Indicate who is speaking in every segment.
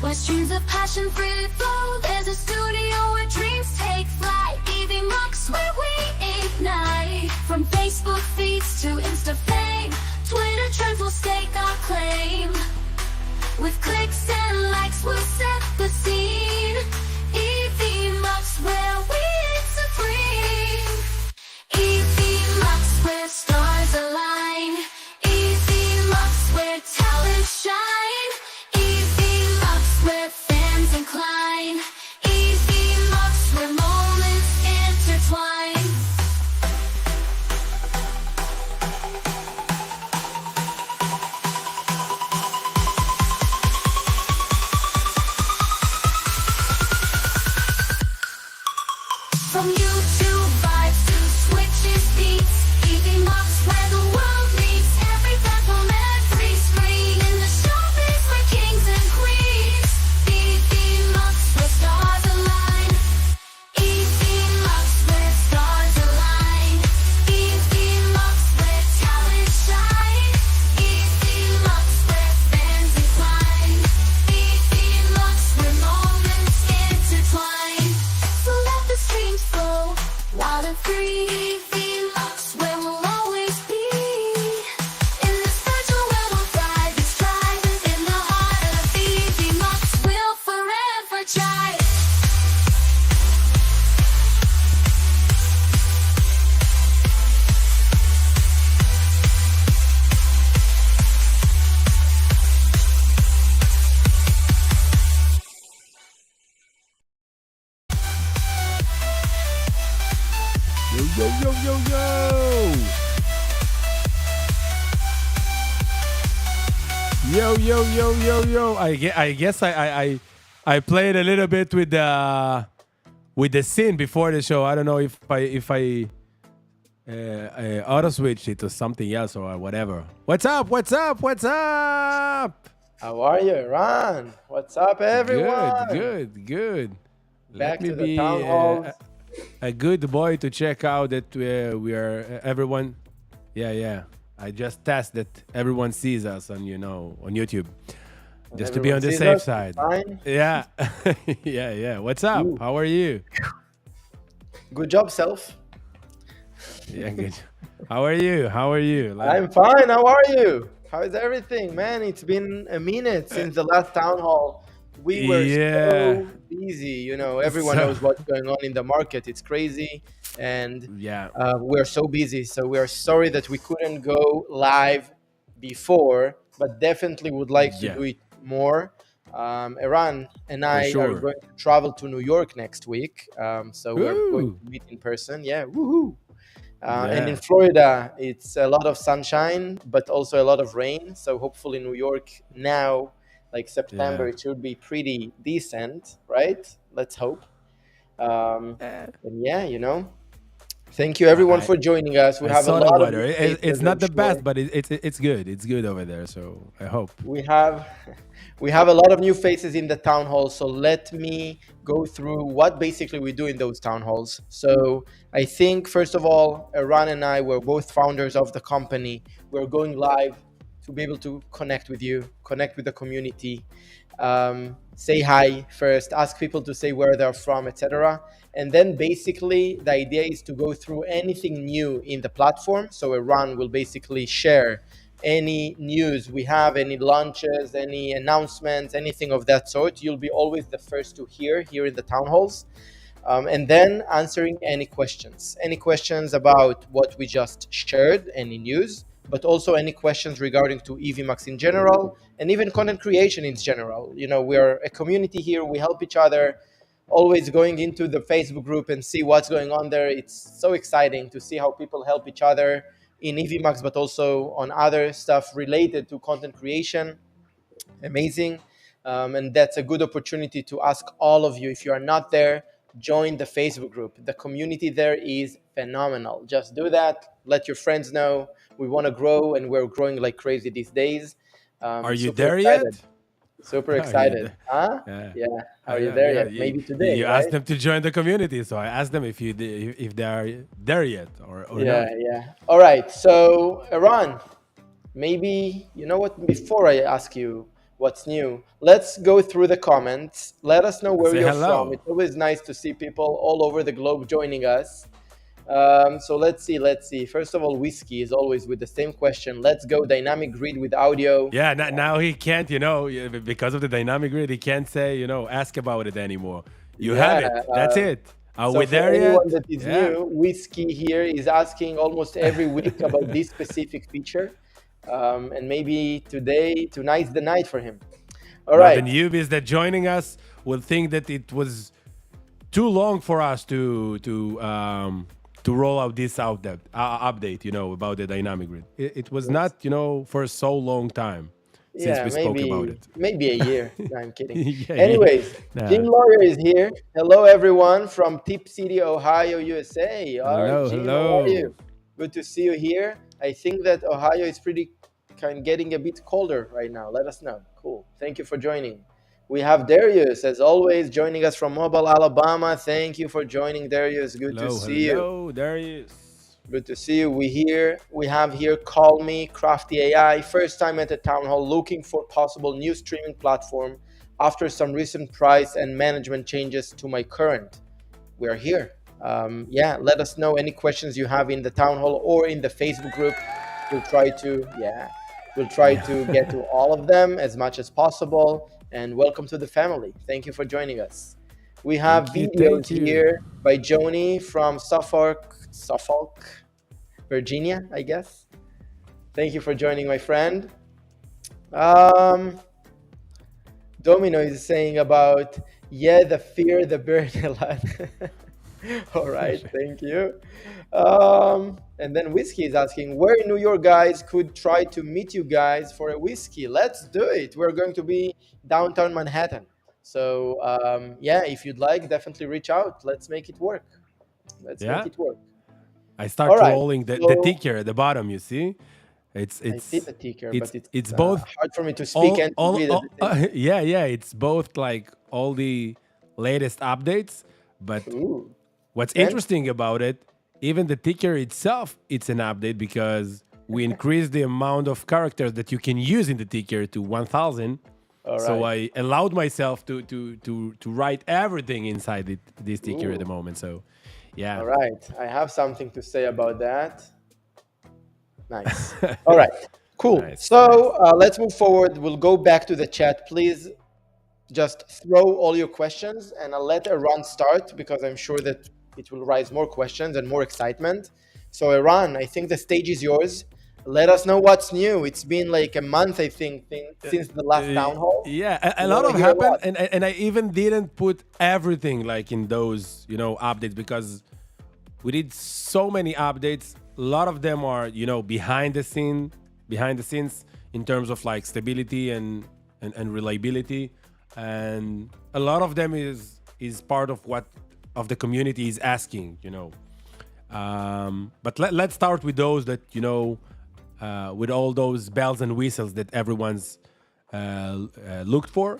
Speaker 1: Where streams of passion freely flow, there's a studio where dreams take flight. Evmux, where we ignite. From Facebook feeds to Insta fame, Twitter trends will stake our claim. With clicks and likes, we'll set the scene. Evmux, where we reign supreme. Evmux, where stars align. Evmux, where talent shine. Evmux, where fans incline. Evmux, where moments intertwine. From YouTube vibes to switches beats, Evmux, where the world meets. Every platform, every screen. In the showbiz, we're kings and queens. Evmux, where stars align. Evmux, where stars align. Evmux, where talent shine. Evmux, where fans incline. Evmux, where moments intertwine. So let the streams flow, wild and free. Evmux, where we'll always be. In this virtual world we'll thrive, it's thriving in the heart of Evmux. We'll forever try.
Speaker 2: Yo, yo, yo, yo, yo. Yo, yo, yo, yo, yo. I guess I played a little bit with the scene before the show. I don't know if I auto switched it to something else or whatever. What's up? What's up? What's up?
Speaker 3: How are you, Ron? What's up, everyone?
Speaker 2: Good.
Speaker 3: Back
Speaker 2: Let me
Speaker 3: to the
Speaker 2: be
Speaker 3: town halls.
Speaker 2: a good boy to check out that we are everyone. Yeah. I just test that everyone sees us on on YouTube, just to be on the safe side.
Speaker 3: Fine.
Speaker 2: Yeah, yeah. What's up?
Speaker 3: Ooh.
Speaker 2: How are you?
Speaker 3: Good job, self.
Speaker 2: Yeah, good. How are you?
Speaker 3: I'm fine. How are you? How is everything, man? It's been a minute since the last town hall. We were so busy. Everyone knows what's going on in the market. It's crazy. And
Speaker 2: yeah.
Speaker 3: we're so busy. So we are sorry that we couldn't go live before, but definitely would like to do it more. Eran and I are going to travel to New York next week. So we're going to meet in person. Yeah, woohoo. And in Florida, it's a lot of sunshine, but also a lot of rain. So hopefully New York now, like September, it should be pretty decent, right? Let's hope. And yeah, thank you everyone for joining us. We have a lot of
Speaker 2: weather. It's not the best, but it's good. It's good over there. So I hope
Speaker 3: we have a lot of new faces in the town hall. So let me go through what basically we do in those town halls. So I think first of all, Eran and I were both founders of the company. We're going live to be able to connect with you, connect with the community, say hi first, ask people to say where they're from, etc. And then basically the idea is to go through anything new in the platform. So Eran will basically share any news we have, any launches, any announcements, anything of that sort. You'll be always the first to hear here in the town halls. And then answering any questions about what we just shared, any news, but also any questions regarding to Evmux in general, and even content creation in general. We are a community here. We help each other, always going into the Facebook group and see what's going on there. It's so exciting to see how people help each other in Evmux, but also on other stuff related to content creation. Amazing. And that's a good opportunity to ask all of you, if you are not there, join the Facebook group. The community there is phenomenal. Just do that. Let your friends know. We want to grow, and we're growing like crazy these days.
Speaker 2: Are you there yet?
Speaker 3: Super excited. Huh? Yeah. Are you there yet? Maybe today.
Speaker 2: You asked them to join the community, so I asked them if they are there yet or not.
Speaker 3: Yeah. All right. So, Eran, maybe, you know what? Before I ask you, what's new. Let's go through the comments. Let us know where
Speaker 2: Say
Speaker 3: you're from.
Speaker 2: hello.
Speaker 3: It's always nice to see people all over the globe joining us. So let's see. Let's see. First of all, Whiskey is always with the same question. Let's go dynamic grid with audio.
Speaker 2: Yeah, now he can't, because of the dynamic grid, he can't say, ask about it anymore. You have
Speaker 3: Yeah.
Speaker 2: it. That's it. Are
Speaker 3: So
Speaker 2: we
Speaker 3: for
Speaker 2: there
Speaker 3: anyone
Speaker 2: yet?
Speaker 3: that is
Speaker 2: Yeah.
Speaker 3: new, Whiskey here is asking almost every week about this specific feature, and maybe tonight's the night for him. All
Speaker 2: But the
Speaker 3: right.
Speaker 2: newbies that joining us will think that it was too long for us to roll out this update, about the dynamic grid. It was not, for so long time since
Speaker 3: Yeah,
Speaker 2: we spoke about it.
Speaker 3: maybe a year. No, I'm kidding.
Speaker 2: Yeah, yeah.
Speaker 3: Anyways, Jim
Speaker 2: Nah.
Speaker 3: Lawyer is here. Hello, everyone from Tip City, Ohio, USA. All right,
Speaker 2: Hello,
Speaker 3: Jim, how are
Speaker 2: hello.
Speaker 3: you? Good to see you here. I think that Ohio is pretty getting a bit colder right now. Let us know. Cool. Thank you for joining. We have Darius, as always, joining us from Mobile, Alabama. Thank you for joining, Darius. Good to
Speaker 2: Hello,
Speaker 3: see you.
Speaker 2: hello. There he is.
Speaker 3: Good to see you. We have here Call Me, Crafty AI, first time at the town hall looking for possible new streaming platform after some recent price and management changes to my current. We are here. Yeah, let us know any questions you have in the town hall or in the Facebook group. We'll try to get to all of them as much as possible. And welcome to the family. Thank you for joining us. We have
Speaker 2: Thank you,
Speaker 3: videos
Speaker 2: thank you.
Speaker 3: here by Joni from Suffolk, Virginia, I guess. Thank you for joining, my friend. Domino is saying about, yeah, the fear, the bird a lot. All right, thank you. And then Whiskey is asking, where in New York guys could try to meet you guys for a whiskey? Let's do it. We're going to be downtown Manhattan. So yeah, if you'd like, definitely reach out. Let's make it work. Let's make
Speaker 2: Yeah.
Speaker 3: it work.
Speaker 2: I
Speaker 3: All
Speaker 2: start
Speaker 3: right.
Speaker 2: rolling the
Speaker 3: So
Speaker 2: ticker at the bottom, you see? It's
Speaker 3: I see
Speaker 2: it's
Speaker 3: the ticker,
Speaker 2: it's
Speaker 3: but it's
Speaker 2: it's both
Speaker 3: hard for me to speak and to read at the same time.
Speaker 2: yeah, it's both like all the latest updates, but
Speaker 3: Ooh,
Speaker 2: what's
Speaker 3: fancy.
Speaker 2: interesting about it, even the ticker itself, it's an update because we increased the amount of characters that you can use in the ticker to 1,000.
Speaker 3: All
Speaker 2: So
Speaker 3: right.
Speaker 2: I allowed myself to write everything inside this ticker at the
Speaker 3: Ooh.
Speaker 2: moment. So yeah.
Speaker 3: All right. I have something to say about that. Nice. All right. Cool.
Speaker 2: Nice,
Speaker 3: So let's move forward. We'll go back to the chat. Please just throw all your questions and I'll let Iran start because I'm sure that it will raise more questions and more excitement. So Iran, I think the stage is yours. Let us know what's new. It's been like a month, I think, since the last town hall.
Speaker 2: Yeah, a
Speaker 3: We
Speaker 2: lot
Speaker 3: want
Speaker 2: of
Speaker 3: to hear a
Speaker 2: happened,
Speaker 3: lot.
Speaker 2: and I even didn't put everything like in those updates because we did so many updates. A lot of them are behind the scenes in terms of like stability and reliability, and a lot of them is part of what of the community is asking. But let's start with those that with all those bells and whistles that everyone's looked for.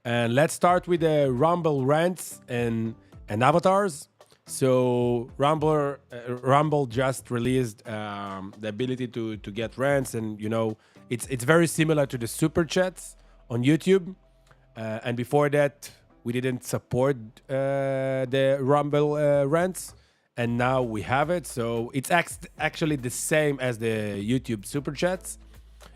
Speaker 2: And let's start with the Rumble rants and avatars. So Rumble just released the ability to get rants, and it's very similar to the super chats on YouTube. And before that, we didn't support the Rumble rants, and now we have it. So it's actually the same as the YouTube super chats.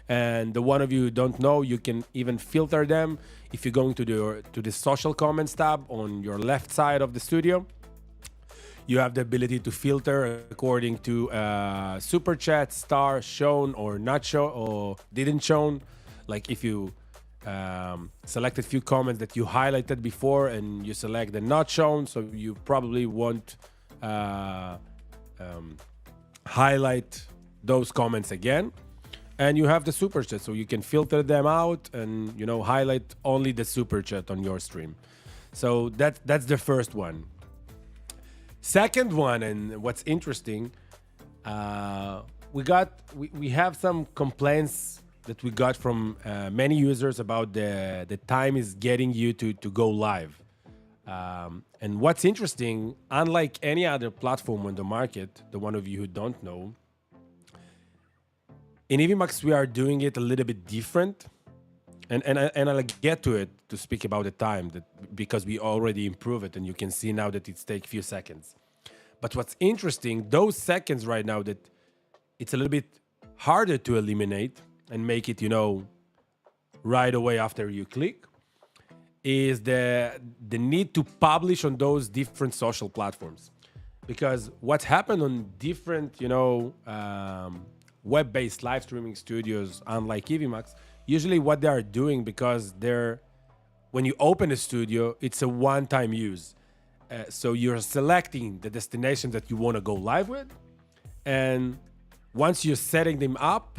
Speaker 2: And the one of you who don't know, you can even filter them if you're going to the social comments tab on your left side of the studio. You have the ability to filter according to super chat, star, shown or not shown or didn't shown. Like if you select a few comments that you highlighted before and you select the not shown, so you probably won't highlight those comments again. And you have the super chat, so you can filter them out and highlight only the super chat on your stream. So that's the first one. Second one, and what's interesting, we have some complaints that we got from many users about the time is getting you to go live. And what's interesting, unlike any other platform on the market, the one of you who don't know, in Evmux we are doing it a little bit different. and I'll get to it to speak about the time that because we already improve it and you can see now that it's take few seconds. But what's interesting, those seconds right now that it's a little bit harder to eliminate and make it, right away after you click, is the need to publish on those different social platforms. Because what's happened on different, web-based live streaming studios, unlike Evmux, usually what they are doing, because when you open a studio, it's a one-time use. So you're selecting the destination that you want to go live with, and once you're setting them up,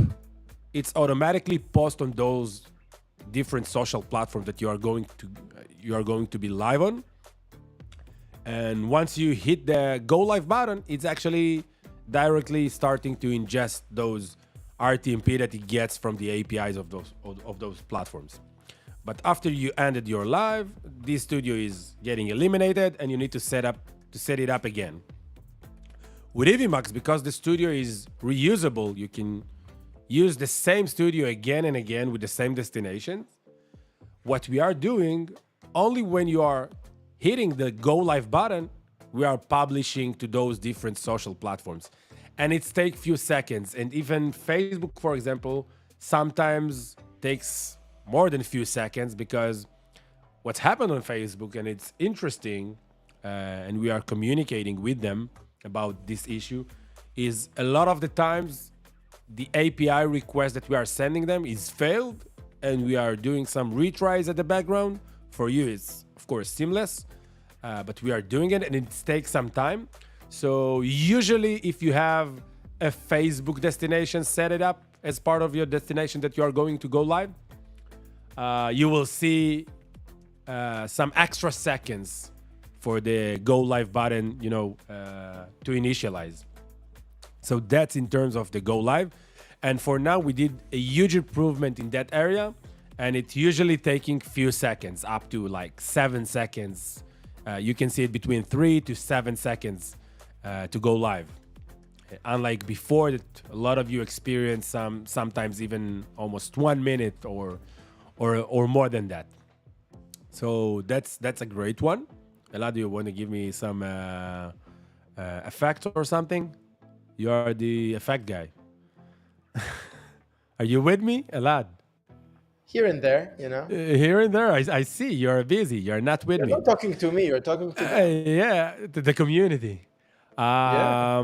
Speaker 2: it's automatically post on those different social platforms that you are going to be live on. And once you hit the go live button, it's actually directly starting to ingest those RTMP that it gets from the APIs of those platforms. But after you ended your live, this studio is getting eliminated and you need to set it up again. With Evmux, because the studio is reusable, you can use the same studio again and again with the same destinations. What we are doing, only when you are hitting the go live button, we are publishing to those different social platforms. And it takes few seconds. And even Facebook, for example, sometimes takes more than a few seconds, because what's happened on Facebook, and it's interesting, and we are communicating with them about this issue, is a lot of the times the API request that we are sending them is failed, and we are doing some retries at the background. For you, it's of course seamless, but we are doing it and it takes some time. So usually if you have a Facebook destination, set it up as part of your destination that you are going to go live, you will see some extra seconds for the go live button, to initialize. So that's in terms of the go live. And for now, we did a huge improvement in that area. And it's usually taking few seconds, up to like 7 seconds. You can see it between 3 to 7 seconds to go live. Unlike before, that a lot of you experience sometimes even almost 1 minute or more than that. So that's a great one. Elad, do you want to give me some effect or something? You are the effect guy. Are you with me, Elad?
Speaker 3: Here and there,
Speaker 2: Here and there. I see you're busy. You're not with
Speaker 3: You're
Speaker 2: me.
Speaker 3: not talking to me. You're talking to them.
Speaker 2: Yeah, to the community.
Speaker 3: Yeah.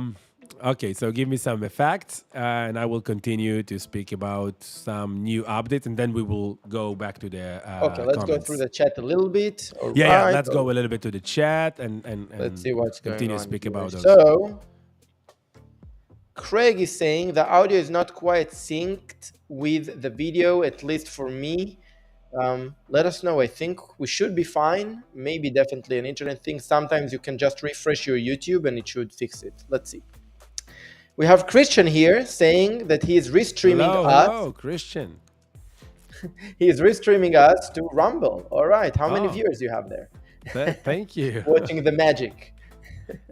Speaker 2: Okay, so give me some effects, and I will continue to speak about some new updates, and then we will go back to the
Speaker 3: Okay, let's go
Speaker 2: comments.
Speaker 3: through the chat a little bit. All
Speaker 2: Yeah,
Speaker 3: right.
Speaker 2: let's go a little bit to the chat and
Speaker 3: Let's see what's going
Speaker 2: continue
Speaker 3: on
Speaker 2: to speak
Speaker 3: here.
Speaker 2: about those.
Speaker 3: So, Craig is saying the audio is not quite synced with the video, at least for me. Let us know. I think we should be fine. Maybe definitely an internet thing. Sometimes you can just refresh your YouTube and it should fix it. Let's see. We have Christian here saying that he is restreaming us.
Speaker 2: Hello, Christian.
Speaker 3: He is restreaming us to Rumble. All right. How many
Speaker 2: Oh.
Speaker 3: viewers do you have there?
Speaker 2: Thank you.
Speaker 3: Watching the magic.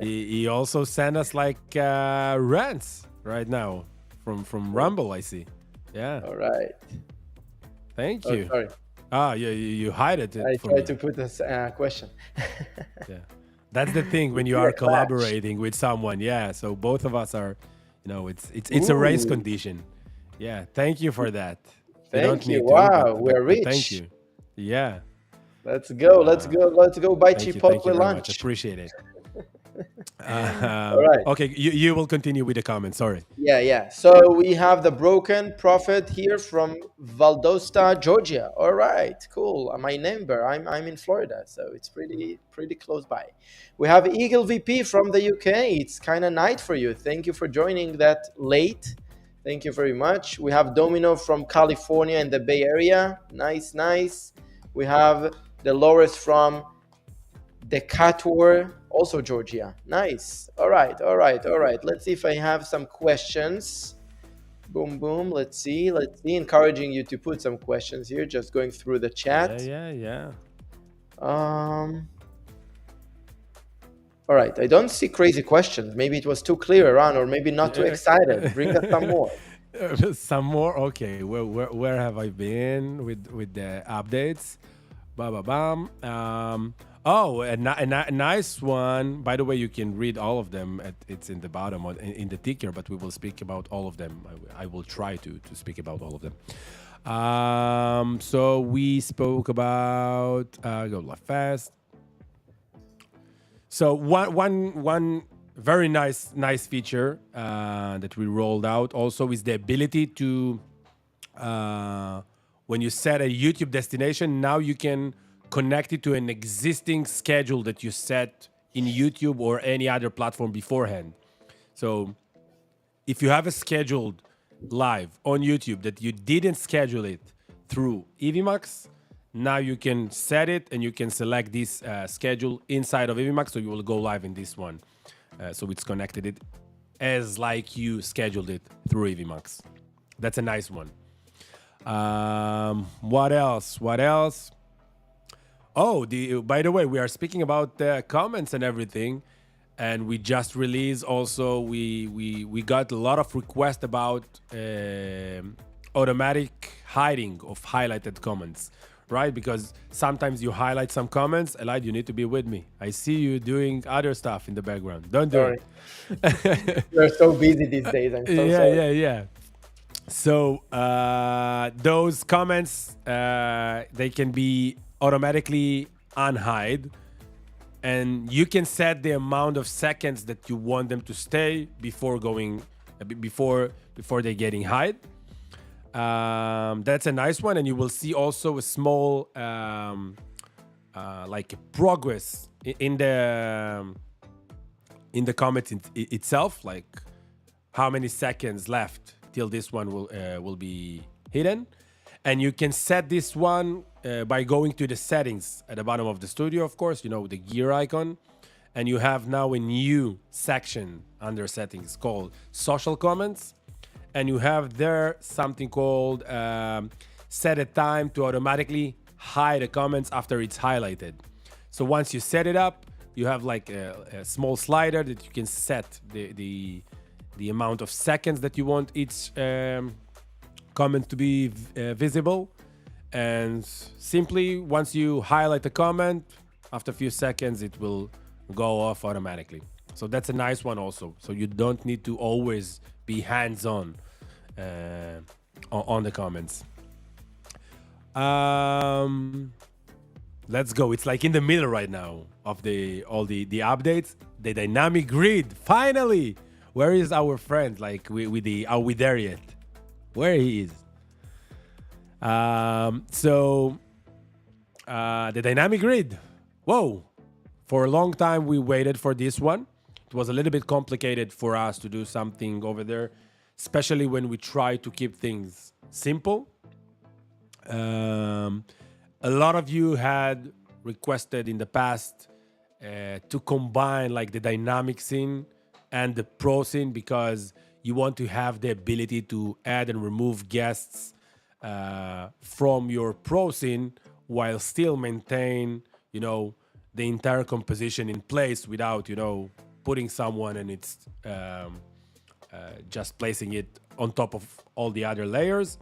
Speaker 2: He also sent us like rants right now from Rumble, I see. Yeah.
Speaker 3: All right.
Speaker 2: Thank
Speaker 3: Oh,
Speaker 2: you.
Speaker 3: sorry.
Speaker 2: You hide it
Speaker 3: I
Speaker 2: for
Speaker 3: tried
Speaker 2: me.
Speaker 3: to put this question.
Speaker 2: Yeah. That's the thing when you
Speaker 3: You're
Speaker 2: are
Speaker 3: a clash.
Speaker 2: collaborating with someone. Yeah. So both of us are, it's a race
Speaker 3: Ooh.
Speaker 2: condition. Yeah. Thank you for that.
Speaker 3: Thank you.
Speaker 2: need to,
Speaker 3: Wow, we're
Speaker 2: but thank
Speaker 3: rich.
Speaker 2: you. Yeah.
Speaker 3: Let's go. Let's go buy
Speaker 2: Thank you
Speaker 3: Chipotle
Speaker 2: very
Speaker 3: lunch.
Speaker 2: much. Appreciate it.
Speaker 3: All right.
Speaker 2: Okay, you will continue with the comments. Sorry.
Speaker 3: Yeah. So we have the broken prophet here from Valdosta, Georgia. All right, cool. My neighbor. I'm in Florida, so it's pretty close by. We have Eagle VP from the UK. It's kind of night for you. Thank you for joining that late. Thank you very much. We have Domino from California in the Bay Area. Nice. We have Dolores from Decatur, also Georgia. Nice. All right. Let's see if I have some questions. Boom. Let's see. Encouraging you to put some questions here. Just going through the chat.
Speaker 2: Yeah.
Speaker 3: All right. I don't see crazy questions. Maybe it was too clear, Ron, or maybe not too excited. Bring us some more.
Speaker 2: Some more. Okay, where have I been with the updates? Ba ba bam. Oh, a nice one. By the way, you can read all of them. It's in the bottom in the ticker, but we will speak about all of them. I will try to speak about all of them. So we spoke about go fast. So one very nice feature that we rolled out also is the ability to when you set a YouTube destination, now you can connect it to an existing schedule that you set in YouTube or any other platform beforehand. So if you have a scheduled live on YouTube that you didn't schedule it through Evmux, now you can set it and you can select this schedule inside of Evmux, so you will go live in this one. So it's connected it as like you scheduled it through Evmux. That's a nice one. What else? What else? Oh, by the way, we are speaking about the comments and everything, and we just released also. We got a lot of requests about automatic hiding of highlighted comments, right? Because sometimes you highlight some comments. Elide, you need to be with me. I see you doing other stuff in the background. Don't do
Speaker 3: Sorry.
Speaker 2: it.
Speaker 3: We're so busy these days. I'm so sorry.
Speaker 2: Yeah. So those comments they can be automatically unhide, and you can set the amount of seconds that you want them to stay before going before they're getting hide. That's a nice one, and you will see also a small like progress in the comment itself, like how many seconds left till this one will be hidden. And you can set this one by going to the settings at the bottom of the studio, of course, you know, the gear icon. And you have now a new section under settings called social comments. And you have there something called set a time to automatically hide the comments after it's highlighted. So once you set it up, you have like a small slider that you can set the amount of seconds that you want each comment to be visible. And simply once you highlight the comment, after a few seconds it will go off automatically. So that's a nice one also. So you don't need to always be hands-on on the comments. Let's go. It's like in the middle right now of all the updates. The dynamic grid, finally. Where is our friend? Like are we there yet? Where he is? So the dynamic grid. Whoa! For a long time we waited for this one. It was a little bit complicated for us to do something over there, especially when we try to keep things simple. A lot of you had requested in the past to combine like the dynamic scene and the pro scene, because you want to have the ability to add and remove guests from your pro scene while still maintain, you know, the entire composition in place without, you know, putting someone and it's just placing it on top of all the other layers.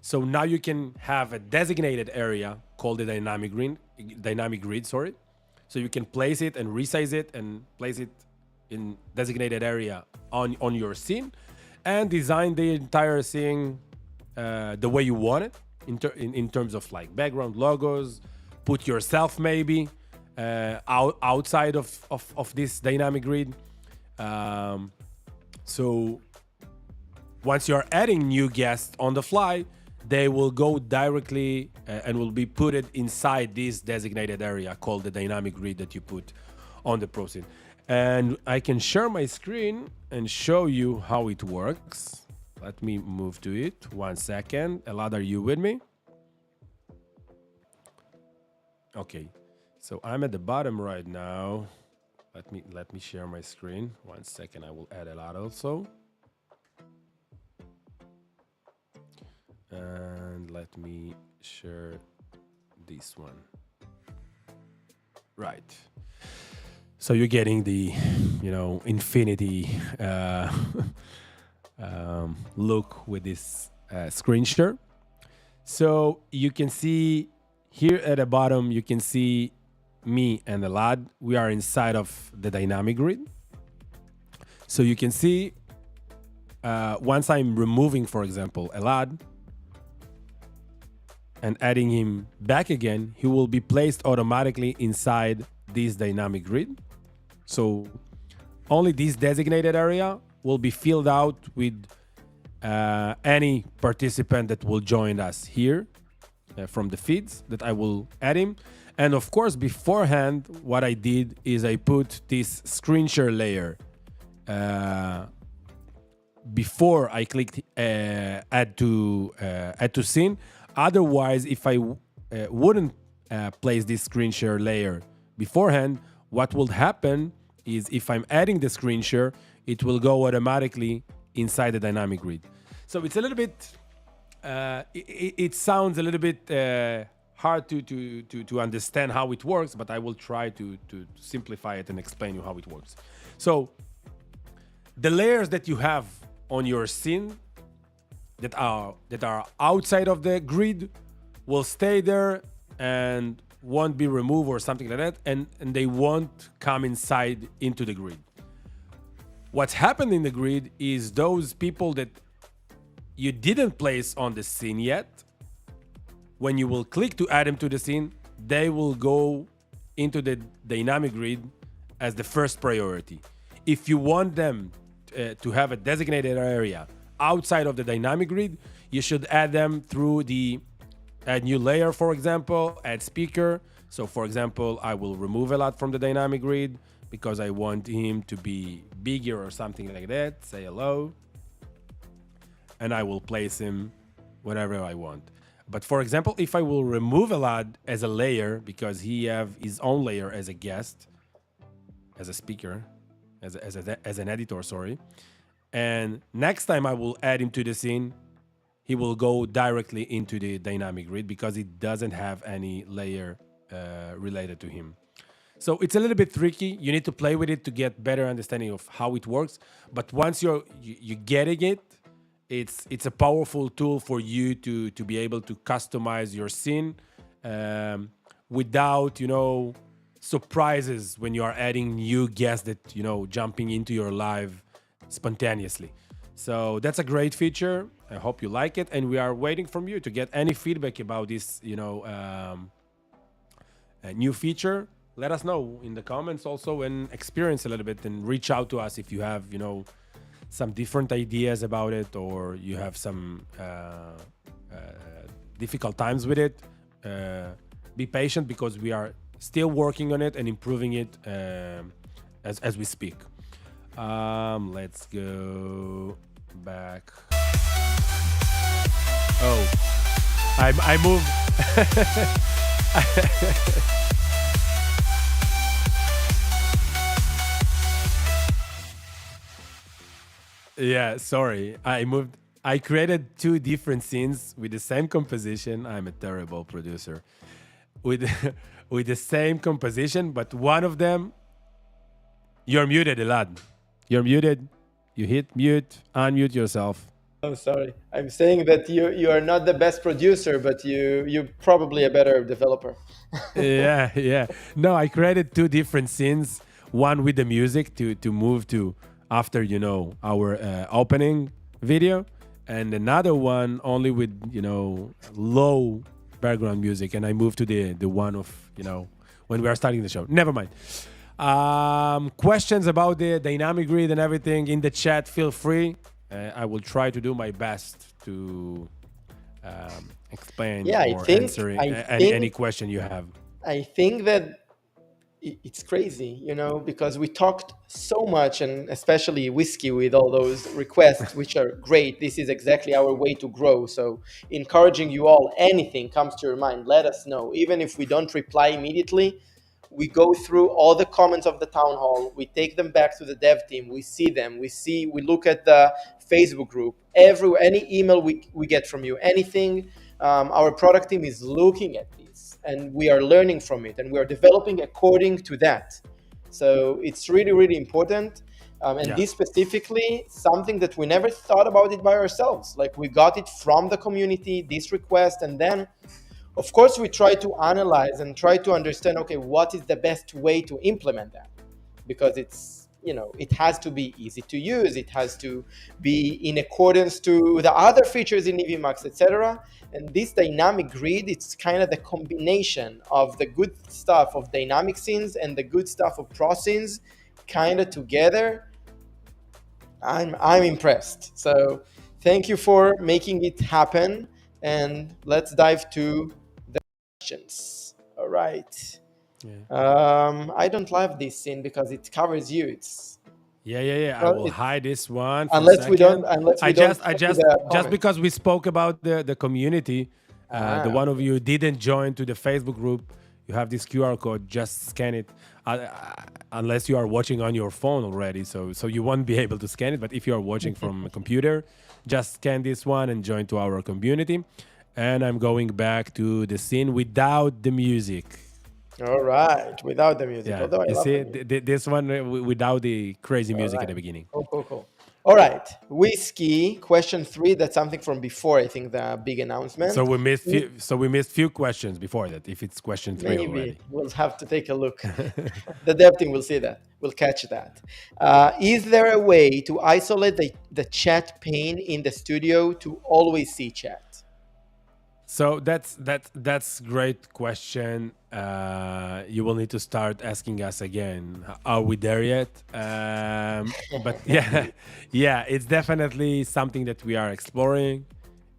Speaker 2: So now you can have a designated area called the dynamic grid, sorry. So you can place it and resize it and place it in designated area on your scene and design the entire scene the way you want it in terms of like background, logos, put yourself maybe outside of this dynamic grid. So once you're adding new guests on the fly, they will go directly and will be put inside this designated area called the dynamic grid that you put on the pro scene. And I can share my screen and show you how it works. Let me move to it. 1 second. Elad, are you with me? Okay. So I'm at the bottom right now. Let me share my screen. 1 second. I will add Elad also. And let me share this one. Right. So you're getting the, you know, infinity look with this screen share. So you can see here at the bottom, you can see me and the lad. We are inside of the dynamic grid. So you can see once I'm removing, for example, a lad and adding him back again, he will be placed automatically inside this dynamic grid. So only this designated area will be filled out with any participant that will join us here from the feeds that I will add him. And of course, beforehand, what I did is I put this screen share layer before I clicked add to scene. Otherwise, if I wouldn't place this screen share layer beforehand, what will happen is if I'm adding the screen share, it will go automatically inside the dynamic grid. So it's a little bit, it sounds a little bit hard to understand how it works, but I will try to simplify it and explain you how it works. So the layers that you have on your scene that are outside of the grid will stay there and won't be removed or something like that, and they won't come inside into the grid. What's happened in the grid is those people that you didn't place on the scene yet, when you will click to add them to the scene, they will go into the dynamic grid as the first priority. If you want them to have a designated area outside of the dynamic grid, you should add them through the add new layer, for example, add speaker. So for example, I will remove a lot from the dynamic grid because I want him to be bigger or something like that. Say hello. And I will place him wherever I want. But for example, if I will remove a lad as a layer because he have his own layer as a guest, as a speaker, as an editor, sorry. And next time I will add him to the scene, he will go directly into the dynamic grid because it doesn't have any layer related to him. So it's a little bit tricky. You need to play with it to get better understanding of how it works. But once you're getting it, it's a powerful tool for you to be able to customize your scene without, surprises when you are adding new guests that, jumping into your live spontaneously. So that's a great feature. I hope you like it. And we are waiting from you to get any feedback about this, a new feature. Let us know in the comments also and experience a little bit and reach out to us if you have, some different ideas about it or you have some difficult times with it. Be patient because we are still working on it and improving it as we speak. Let's go back. Oh, I moved. Yeah, sorry. I created two different scenes with the same composition. I'm a terrible producer. With with the same composition, but one of them, you're muted, Elad. You're muted. You hit mute, unmute yourself.
Speaker 3: I'm sorry. I'm saying that you are not the best producer, but you're probably a better developer.
Speaker 2: Yeah. No, I created two different scenes. One with the music to move to after our opening video, and another one only with low background music. And I moved to the one of when we are starting the show. Never mind. Questions about the dynamic grid and everything in the chat, feel free. I will try to do my best to explain or answer any question you have.
Speaker 3: I think that it's crazy, because we talked so much, and especially Whiskey with all those requests, which are great. This is exactly our way to grow. So encouraging you all, anything comes to your mind, let us know. Even if we don't reply immediately, we go through all the comments of the town hall. We take them back to the dev team. We see them. We look at the Facebook group. Any email we get from you, anything, our product team is looking at this, and we are learning from it, and we are developing according to that. So it's really, really important. And
Speaker 2: Yeah.
Speaker 3: this specifically, something that we never thought about it by ourselves. Like we got it from the community, this request, and then of course we try to analyze and try to understand, okay, what is the best way to implement that? Because it's, it has to be easy to use, it has to be in accordance to the other features in Evmux, etc. And this dynamic grid, it's kind of the combination of the good stuff of dynamic scenes and the good stuff of pro scenes kind of together. I'm impressed. So thank you for making it happen, and let's dive to the questions. All right. I don't love this scene because it covers you. It's
Speaker 2: Yeah. I
Speaker 3: well,
Speaker 2: will
Speaker 3: it,
Speaker 2: hide this one for a
Speaker 3: unless we don't
Speaker 2: second.
Speaker 3: unless we
Speaker 2: I
Speaker 3: don't
Speaker 2: just, I
Speaker 3: see
Speaker 2: just,
Speaker 3: the
Speaker 2: just
Speaker 3: comment.
Speaker 2: because we spoke about the community, the one of
Speaker 3: Okay.
Speaker 2: you didn't join to the Facebook group, you have this QR code. Just scan it, unless you are watching on your phone already. So you won't be able to scan it. But if you are watching from a computer, just scan this one and join to our community. And I'm going back to the scene without the music.
Speaker 3: All right. Without the music,
Speaker 2: Yeah,
Speaker 3: although I
Speaker 2: you
Speaker 3: love the
Speaker 2: see
Speaker 3: music.
Speaker 2: this one without the crazy
Speaker 3: All
Speaker 2: music at
Speaker 3: right.
Speaker 2: the beginning.
Speaker 3: Cool. All right. Whiskey, question 3. That's something from before, I think, the big announcement.
Speaker 2: So we missed few questions before that. If it's question 3
Speaker 3: Maybe
Speaker 2: already.
Speaker 3: we'll have to take a look. The dev team will see that. We'll catch that. Is there a way to isolate the chat pane in the studio to always see chat?
Speaker 2: So that's great question. You will need to start asking us again. Are we there yet? But yeah, yeah, it's definitely something that we are exploring.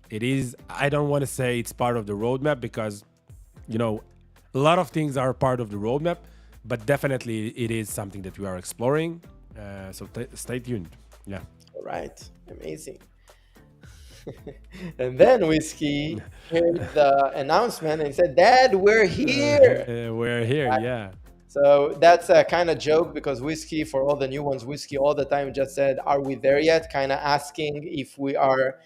Speaker 2: It is. I don't want to say it's part of the roadmap because, you know, a lot of things are part of the roadmap, but definitely it is something that we are exploring. So stay tuned. Yeah.
Speaker 3: All right. Amazing. And then Whiskey heard the announcement and said, Dad, we're here.
Speaker 2: We're here. Yeah.
Speaker 3: So that's a kind of joke because Whiskey, for all the new ones, Whiskey all the time just said, are we there yet? Kind of asking if we are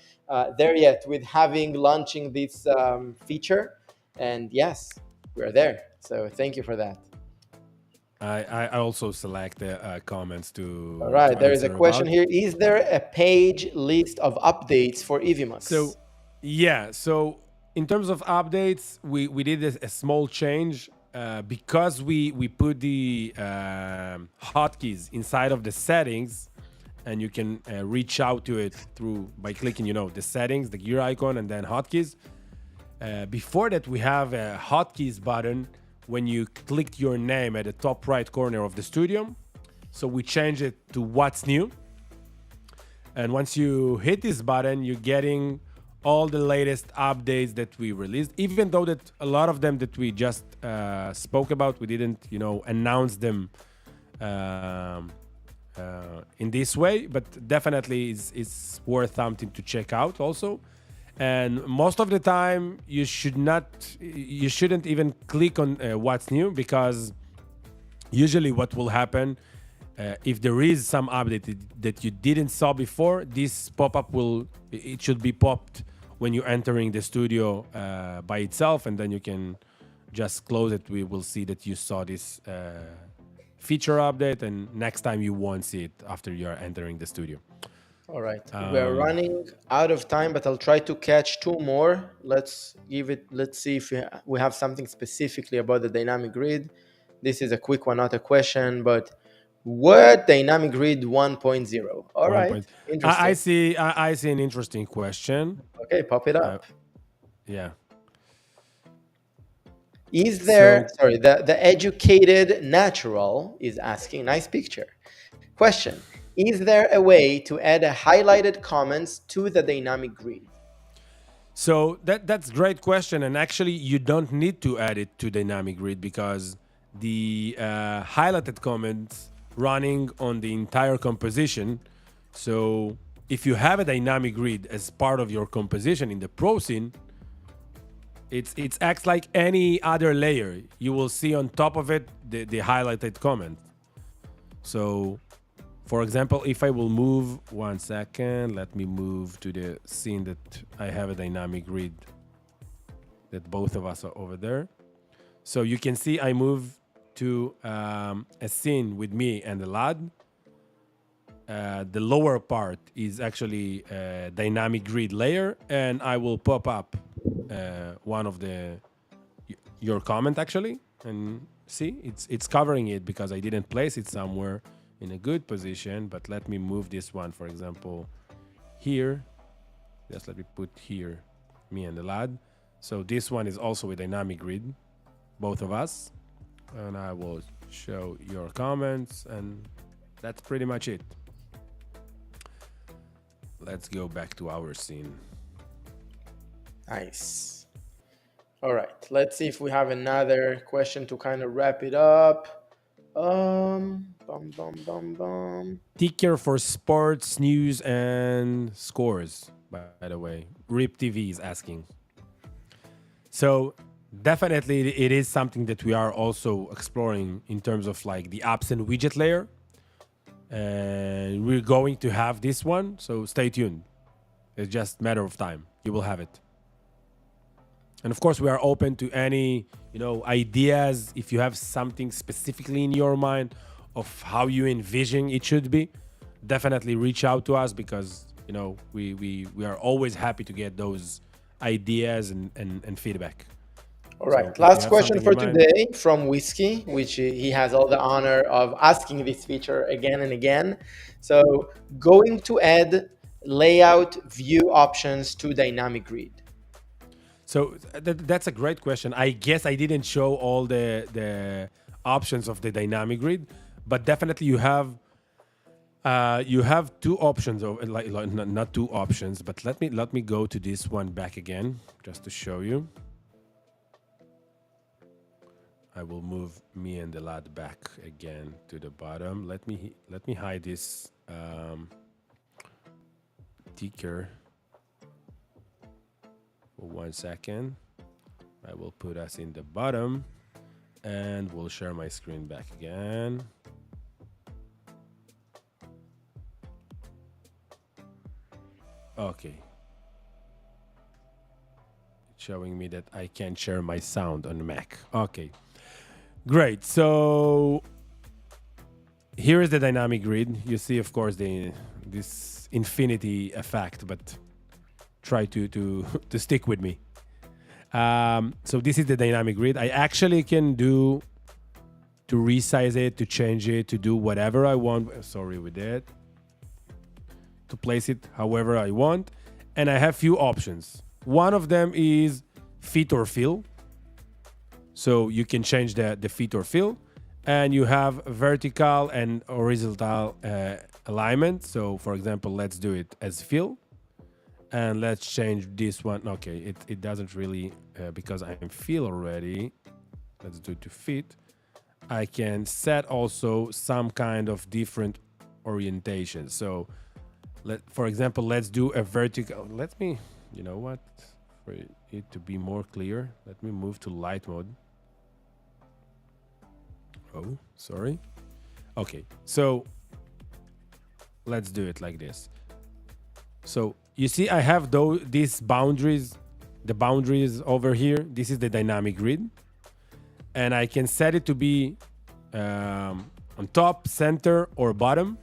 Speaker 3: there yet with launching this feature. And yes, we're there. So thank you for that.
Speaker 2: I also select the comments to.
Speaker 3: All right, there is a
Speaker 2: answer
Speaker 3: question
Speaker 2: about.
Speaker 3: here. Is there a page list of updates for Evmux?
Speaker 2: So, yeah. So in terms of updates, we did a small change because we put the hotkeys inside of the settings, and you can reach out to it through by clicking, the settings, the gear icon, and then hotkeys. Before that, we have a hotkeys button when you clicked your name at the top right corner of the studio. So we changed it to what's new. And once you hit this button, you're getting all the latest updates that we released, even though that a lot of them that we just spoke about, we didn't, announce them in this way, but definitely it's worth something to check out also. And most of the time, you shouldn't even click on what's new, because usually what will happen if there is some update that you didn't saw before, this pop-up it should be popped when you're entering the studio by itself, and then you can just close it. We will see that you saw this feature update, and next time you won't see it after you are entering the studio.
Speaker 3: All right, we're running out of time, but I'll try to catch 2 more. Let's see if we have something specifically about the dynamic grid. This is a quick one, not a question, but what dynamic grid 1.0? All right, interesting.
Speaker 2: I see an interesting question.
Speaker 3: Okay, pop it up.
Speaker 2: Yeah.
Speaker 3: Is there, the educated natural is asking, nice picture. Question, is there a way to add a highlighted comments to the dynamic grid?
Speaker 2: So that's a great question. And actually, you don't need to add it to dynamic grid, because the highlighted comments running on the entire composition. So if you have a dynamic grid as part of your composition in the pro scene, it acts like any other layer. You will see on top of it the highlighted comment. So, for example, if I will move 1 second, let me move to the scene that I have a dynamic grid that both of us are over there. So you can see I move to a scene with me and the lad. the lower part is actually a dynamic grid layer, and I will pop up one of your comment actually, and see it's covering it because I didn't place it somewhere in a good position. But let me move this one, for example, here. Just let me put here me and the lad. So this one is also a dynamic grid, both of us, and I will show your comments, and that's pretty much it. Let's go back to our scene.
Speaker 3: Nice. All right, let's see if we have another question to kind of wrap it up.
Speaker 2: Ticker for sports, news, and scores, by the way. Rip TV is asking. So definitely it is something that we are also exploring in terms of like the apps and widget layer. And we're going to have this one, so stay tuned. It's just a matter of time. You will have it. And of course, we are open to any, ideas. If you have something specifically in your mind of how you envision it should be, definitely reach out to us because, we are always happy to get those ideas and feedback.
Speaker 3: All right,
Speaker 2: So
Speaker 3: last question for
Speaker 2: in mind?
Speaker 3: today from Whiskey, which he has all the honor of asking this feature again and again. So, going to add layout view options to dynamic grid.
Speaker 2: So that's a great question. I guess I didn't show all the options of the dynamic grid, but definitely you have two options, or not two options. But let me go to this one back again just to show you. I will move me and the lad back again to the bottom. Let me hide this ticker. For 1 second. I will put us in the bottom and we'll share my screen back again. Okay. It's showing me that I can't share my sound on Mac. Okay. Great. So here is the dynamic grid. You see, of course, this infinity effect, but try to stick with me. So this is the dynamic grid. I actually can do to resize it, to change it, to do whatever I want. Sorry with that. To place it however I want. And I have few options. One of them is fit or fill. So you can change the fit or fill. And you have vertical and horizontal alignment. So for example, let's do it as fill. And let's change this one. Okay, it doesn't really, because I'm fill already. Let's do it to fit. I can set also some kind of different orientation. So, for example, let's do a vertical. Let me, you know what? For it to be more clear, let me move to light mode. Oh, sorry. Okay, so let's do it like this. So you see, I have these boundaries, the boundaries over here. This is the dynamic grid. And I can set it to be on top, center, or bottom.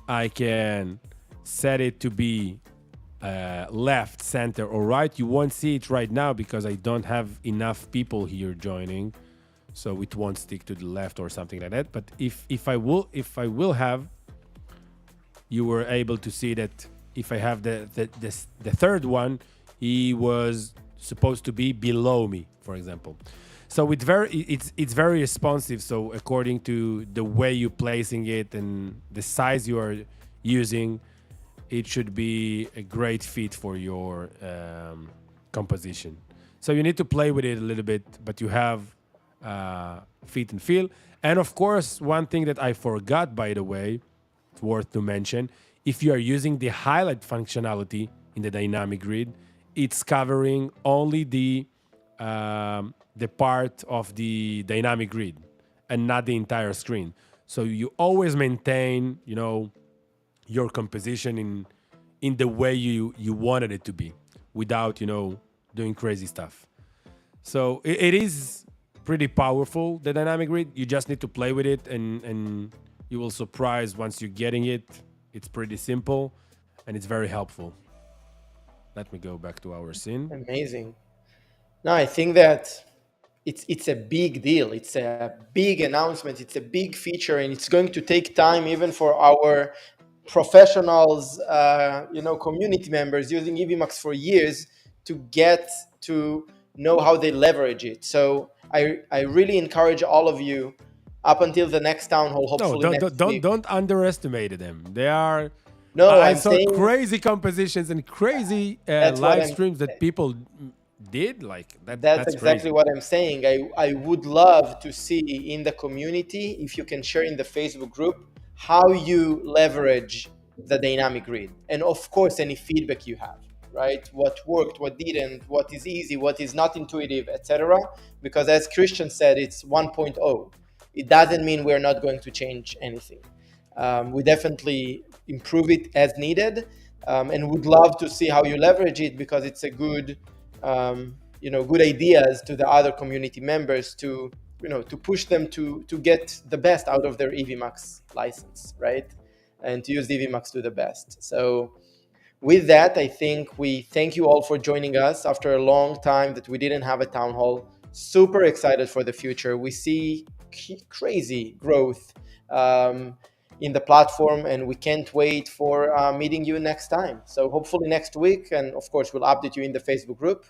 Speaker 2: I can set it to be left, center, or right. You won't see it right now because I don't have enough people here joining. So it won't stick to the left or something like that. But if I will have, you were able to see that if I have the third one, he was supposed to be below me, for example. So it's very responsive. So according to the way you're placing it and the size you are using, it should be a great fit for your composition. So you need to play with it a little bit, but you have fit and feel. And of course, one thing that I forgot, by the way, it's worth to mention. If you are using the highlight functionality in the dynamic grid, it's covering only the part of the dynamic grid and not the entire screen. So you always maintain, your composition in the way you wanted it to be, without, doing crazy stuff. So it is pretty powerful, the dynamic grid. You just need to play with it, and you will surprise once you're getting it. It's pretty simple, and it's very helpful. Let me go back to our scene.
Speaker 3: Amazing. No, I think that it's a big deal. It's a big announcement. It's a big feature, and it's going to take time even for our professionals, community members using Evmux for years to get to know how they leverage it. So I really encourage all of you up until the next town hall.
Speaker 2: No,
Speaker 3: Hopefully next week.
Speaker 2: don't underestimate them. They are.
Speaker 3: No,
Speaker 2: I
Speaker 3: I'm
Speaker 2: saw
Speaker 3: saying
Speaker 2: crazy compositions and crazy
Speaker 3: That's what
Speaker 2: live
Speaker 3: I'm
Speaker 2: streams that people did. Like
Speaker 3: that's
Speaker 2: that's
Speaker 3: exactly
Speaker 2: crazy.
Speaker 3: what I'm saying. I would love to see in the community, if you can share in the Facebook group, how you leverage the dynamic grid. And of course, any feedback you have, right? What worked, what didn't, what is easy, what is not intuitive, etc. Because as Christian said, it's 1.0. It doesn't mean we're not going to change anything. We definitely improve it as needed, and would love to see how you leverage it, because it's a good, good ideas to the other community members to push them to get the best out of their Evmux license, right? And to use Evmux to the best. So with that, I think we thank you all for joining us after a long time that we didn't have a town hall. Super excited for the future. We see crazy growth in the platform, and we can't wait for meeting you next time. So hopefully next week, and of course we'll update you in the Facebook group.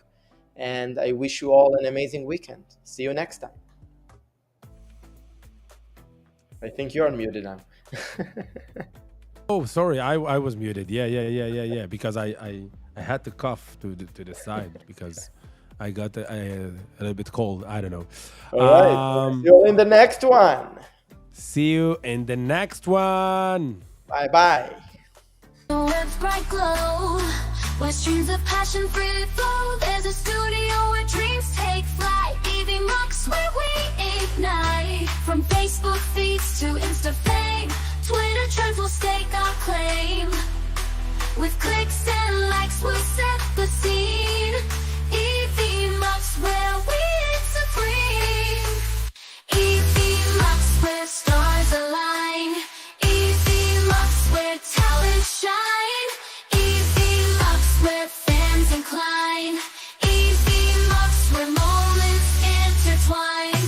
Speaker 3: And I wish you all an amazing weekend. See you next time. I think you're unmuted now.
Speaker 2: Oh, sorry, I was muted. Yeah. Because I had to cough to the side because I got a little bit cold. I don't know.
Speaker 3: All right. See you in the next one.
Speaker 2: See you in the next one.
Speaker 3: Bye bye.
Speaker 1: The web's bright glow, where streams of passion free flow. There's a studio where dreams take flight. Evmux, where we ignite. From Facebook feeds to Insta fame, Twitter trends will stake our claim. With clicks and likes, we'll set the scene. Evmux, where we reign supreme. Evmux, where stars align. Evmux, where talent shine. Evmux, where fans incline. Evmux, where moments intertwine.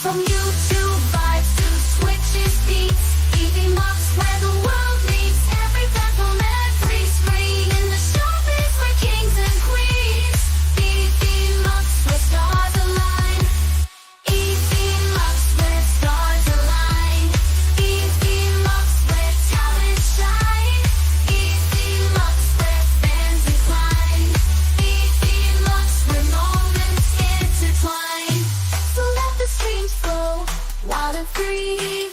Speaker 1: From YouTube vibes to switches beats, Evmux, where the world meets. Every platform, every screen. In the showbiz, we're kings and queens. Evmux, where stars align. Evmux, where stars align. Evmux, where talent shine. Evmux, where fans incline. Evmux, where moments intertwine. So let the streams flow, wild and free.